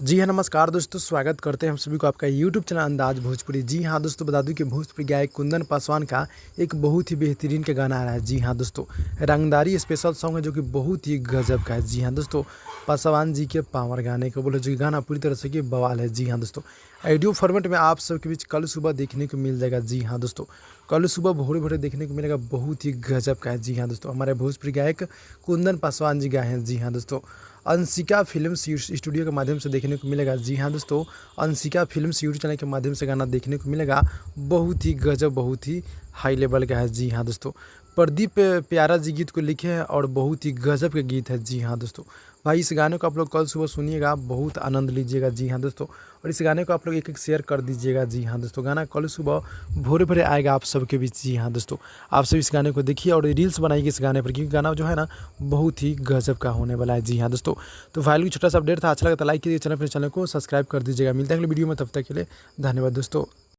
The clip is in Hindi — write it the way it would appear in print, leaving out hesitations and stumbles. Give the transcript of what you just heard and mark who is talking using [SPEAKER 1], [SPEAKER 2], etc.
[SPEAKER 1] जी हाँ, नमस्कार दोस्तों, स्वागत करते हैं हम सभी को आपका यूट्यूब चैनल अंदाज़ भोजपुरी। जी हाँ दोस्तों, बता दूं कि भोजपुरी गायक कुंदन पासवान का एक बहुत ही बेहतरीन का गाना आ रहा है। जी हाँ दोस्तों, रंगदारी स्पेशल सॉन्ग है जो कि बहुत ही गजब का है। जी हाँ दोस्तों, पासवान जी के पावर गाने को बोले जो कि गाना पूरी तरह से कि बवाल है। जी हाँ दोस्तों, ऑडियो फॉर्मेट में आप सबके बीच कल सुबह देखने को मिल जाएगा। जी हाँ दोस्तों, कल सुबह भोरे भोरे देखने को मिलेगा, बहुत ही गजब का है। जी हाँ दोस्तों, हमारे भोजपुरी गायक कुंदन पासवान जी गाए हैं। जी हाँ दोस्तों, अंशिका फ़िल्म्स स्टूडियो के माध्यम से देखने को मिलेगा। जी हाँ दोस्तों, अंशिका फ़िल्म्स यूट्यूब चैनल के माध्यम से गाना देखने को मिलेगा। बहुत ही गजब, बहुत ही हाई लेवल का है। जी हाँ दोस्तों, प्रदीप प्यारा जी गीत को लिखे हैं और बहुत ही गजब के गीत है। जी हाँ दोस्तों, भाई इस गाने को आप लोग कल सुबह सुनिएगा, बहुत आनंद लीजिएगा। जी हाँ दोस्तों, और इस गाने को आप लोग एक शेयर कर दीजिएगा। जी हाँ दोस्तों, गाना कल सुबह भोरे भोरे आएगा आप सबके बीच। जी हाँ दोस्तों, आप सब इस गाने को देखिए और रील्स बनाइए इस गाने पर, क्योंकि गाना जो है ना बहुत ही गजब का होने वाला है। जी हाँ दोस्तों, तो फाइल की छोटा सा अपडेट था, अच्छा लगा तो लाइक कीजिए, चैनल को सब्सक्राइब कर दीजिएगा। मिलते हैं अगले वीडियो में, तब तक के लिए धन्यवाद दोस्तों।